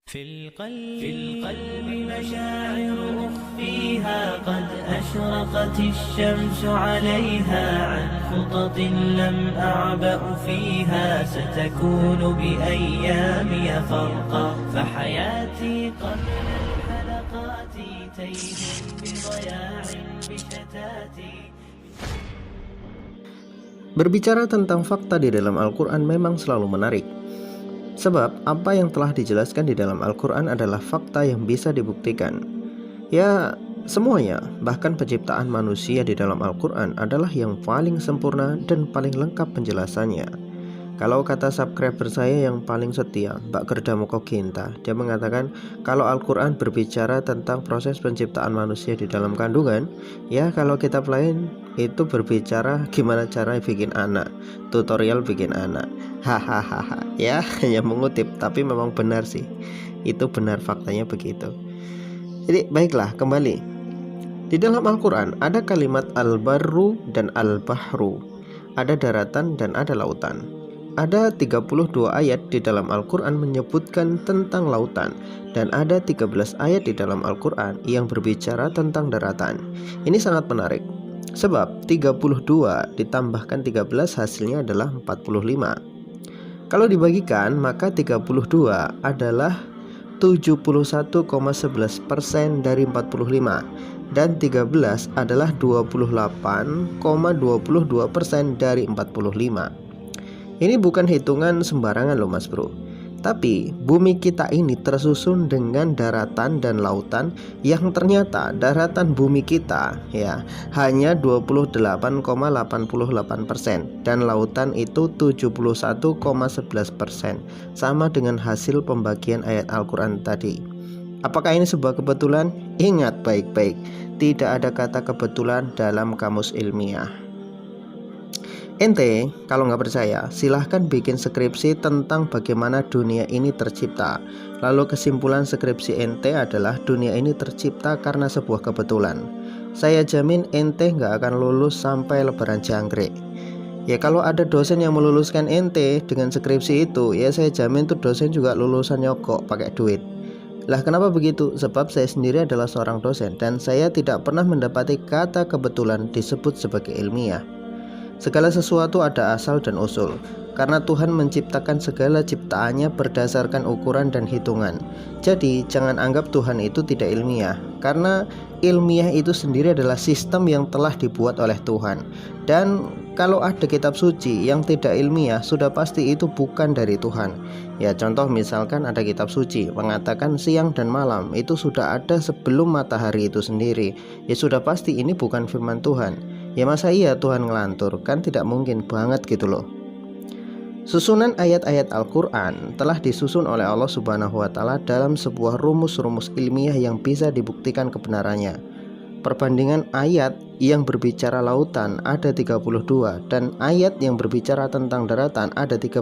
في القلب مشاعر أخفيها قد أشرقت الشمس عليها عن خطط لم أعبأ فيها ستكون بأيامي فرقا فحياتي قبل الحلقات تيه بضياع بشتاتي. Berbicara tentang fakta di dalam Al-Quran memang selalu menarik. Sebab apa yang telah dijelaskan di dalam Al-Quran adalah fakta yang bisa dibuktikan. Ya, semuanya, bahkan penciptaan manusia di dalam Al-Quran adalah yang paling sempurna dan paling lengkap penjelasannya. Kalau kata subscriber saya yang paling setia, Mbak Gerda Moko Ginta, dia mengatakan kalau Al-Quran berbicara tentang proses penciptaan manusia di dalam kandungan, ya kalau kitab lain itu berbicara gimana cara bikin anak, tutorial bikin anak. Hahaha, ya hanya mengutip, tapi memang benar sih. Itu benar, faktanya begitu. Jadi baiklah, kembali. Di dalam Al-Quran ada kalimat al-barru dan al-bahru. Ada daratan dan ada lautan. Ada 32 ayat di dalam Al-Quran menyebutkan tentang lautan, dan ada 13 ayat di dalam Al-Quran yang berbicara tentang daratan. Ini sangat menarik, sebab 32 ditambahkan 13 hasilnya adalah 45. Kalau dibagikan, maka 32 adalah 71,11% dari 45, dan 13 adalah 28,22% dari 45. Ini bukan hitungan sembarangan loh mas bro. Tapi bumi kita ini tersusun dengan daratan dan lautan, yang ternyata daratan bumi kita ya hanya 28,88% dan lautan itu 71,11%, sama dengan hasil pembagian ayat Al-Quran tadi. Apakah ini sebuah kebetulan? Ingat baik-baik, tidak ada kata kebetulan dalam kamus ilmiah. Ente kalau nggak percaya, silahkan bikin skripsi tentang bagaimana dunia ini tercipta. Lalu kesimpulan skripsi ente adalah dunia ini tercipta karena sebuah kebetulan. Saya jamin ente nggak akan lulus sampai lebaran jangkrik. Ya kalau ada dosen yang meluluskan ente dengan skripsi itu, ya saya jamin tuh dosen juga lulusan nyogok pakai duit. Lah kenapa begitu? Sebab saya sendiri adalah seorang dosen dan saya tidak pernah mendapati kata kebetulan disebut sebagai ilmiah. Segala sesuatu ada asal dan usul, karena Tuhan menciptakan segala ciptaannya berdasarkan ukuran dan hitungan. Jadi jangan anggap Tuhan itu tidak ilmiah, karena ilmiah itu sendiri adalah sistem yang telah dibuat oleh Tuhan. Dan kalau ada kitab suci yang tidak ilmiah, sudah pasti itu bukan dari Tuhan. Ya contoh misalkan ada kitab suci mengatakan siang dan malam itu sudah ada sebelum matahari itu sendiri, ya sudah pasti ini bukan firman Tuhan. Ya masa iya Tuhan ngelantur? Kan tidak mungkin banget gitu loh. Susunan ayat-ayat Al-Quran telah disusun oleh Allah Subhanahu wa Ta'ala dalam sebuah rumus-rumus ilmiah yang bisa dibuktikan kebenarannya. Perbandingan ayat yang berbicara lautan ada 32 dan ayat yang berbicara tentang daratan ada 13.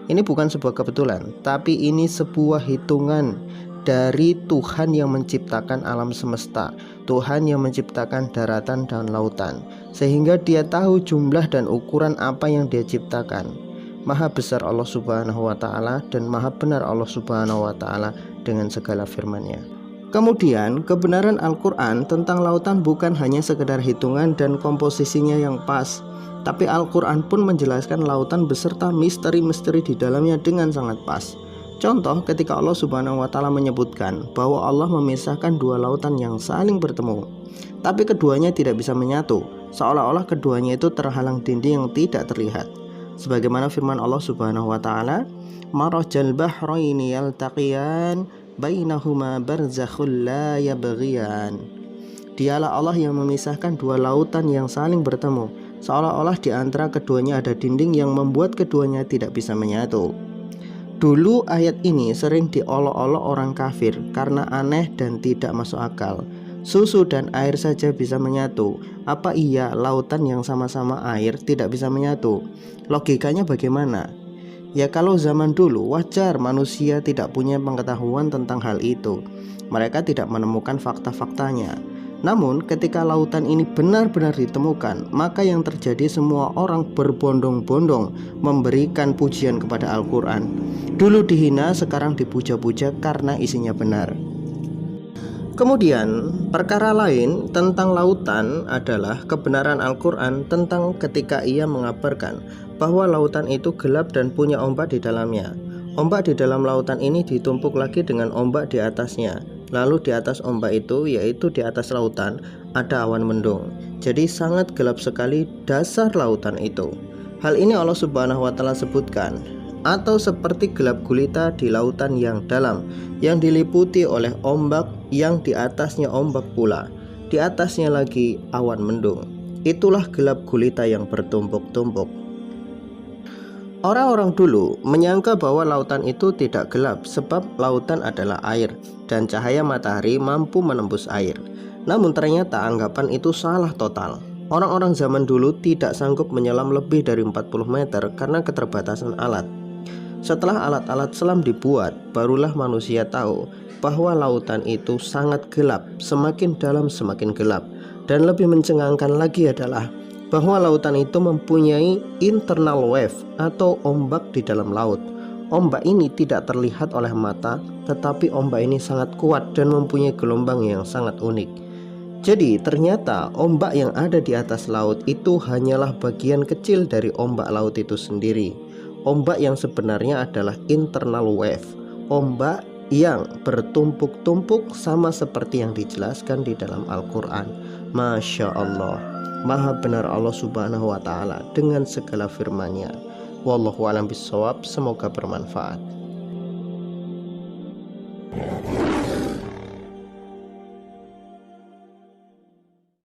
Ini bukan sebuah kebetulan, tapi ini sebuah hitungan dari Tuhan yang menciptakan alam semesta, Tuhan yang menciptakan daratan dan lautan, sehingga dia tahu jumlah dan ukuran apa yang dia ciptakan. Maha besar Allah Subhanahu wa Ta'ala dan maha benar Allah Subhanahu wa Ta'ala dengan segala firman-Nya. Kemudian kebenaran Al-Quran tentang lautan bukan hanya sekedar hitungan dan komposisinya yang pas, tapi Al-Quran pun menjelaskan lautan beserta misteri-misteri di dalamnya dengan sangat pas. Contoh ketika Allah Subhanahu wa Ta'ala menyebutkan bahwa Allah memisahkan dua lautan yang saling bertemu, tapi keduanya tidak bisa menyatu, seolah-olah keduanya itu terhalang dinding yang tidak terlihat. Sebagaimana firman Allah Subhanahu wa Ta'ala, marajal bahraini yaltaqiyan bainahuma barzakhul la yabghiyan. Dialah Allah yang memisahkan dua lautan yang saling bertemu, seolah-olah di antara keduanya ada dinding yang membuat keduanya tidak bisa menyatu. Dulu ayat ini sering diolok-olok orang kafir karena aneh dan tidak masuk akal. Susu dan air saja bisa menyatu, apa iya lautan yang sama-sama air tidak bisa menyatu? Logikanya bagaimana? Ya kalau zaman dulu wajar manusia tidak punya pengetahuan tentang hal itu. Mereka tidak menemukan fakta-faktanya. Namun ketika lautan ini benar-benar ditemukan, maka yang terjadi semua orang berbondong-bondong memberikan pujian kepada Al-Quran. Dulu dihina, sekarang dipuja-puja karena isinya benar. Kemudian perkara lain tentang lautan adalah kebenaran Al-Quran tentang ketika ia mengabarkan bahwa lautan itu gelap dan punya ombak di dalamnya. Ombak di dalam lautan ini ditumpuk lagi dengan ombak di atasnya. Lalu di atas ombak itu, yaitu di atas lautan, ada awan mendung. Jadi sangat gelap sekali dasar lautan itu. Hal ini Allah Subhanahu wa Ta'ala sebutkan, atau seperti gelap gulita di lautan yang dalam, yang diliputi oleh ombak, yang di atasnya ombak pula, di atasnya lagi awan mendung. Itulah gelap gulita yang bertumpuk-tumpuk. Orang-orang dulu menyangka bahwa lautan itu tidak gelap sebab lautan adalah air dan cahaya matahari mampu menembus air. Namun ternyata anggapan itu salah total. Orang-orang zaman dulu tidak sanggup menyelam lebih dari 40 meter karena keterbatasan alat. Setelah alat-alat selam dibuat, barulah manusia tahu bahwa lautan itu sangat gelap, semakin dalam semakin gelap. Dan lebih mencengangkan lagi adalah bahwa lautan itu mempunyai internal wave atau ombak di dalam laut. Ombak ini tidak terlihat oleh mata, tetapi ombak ini sangat kuat dan mempunyai gelombang yang sangat unik. Jadi ternyata ombak yang ada di atas laut itu hanyalah bagian kecil dari ombak laut itu sendiri. Ombak yang sebenarnya adalah internal wave, ombak yang bertumpuk-tumpuk sama seperti yang dijelaskan di dalam Al-Quran. Masya Allah, Maha benar Allah Subhanahu wa Ta'ala dengan segala firman-Nya. Wallahu a'lam bishawab. Semoga bermanfaat.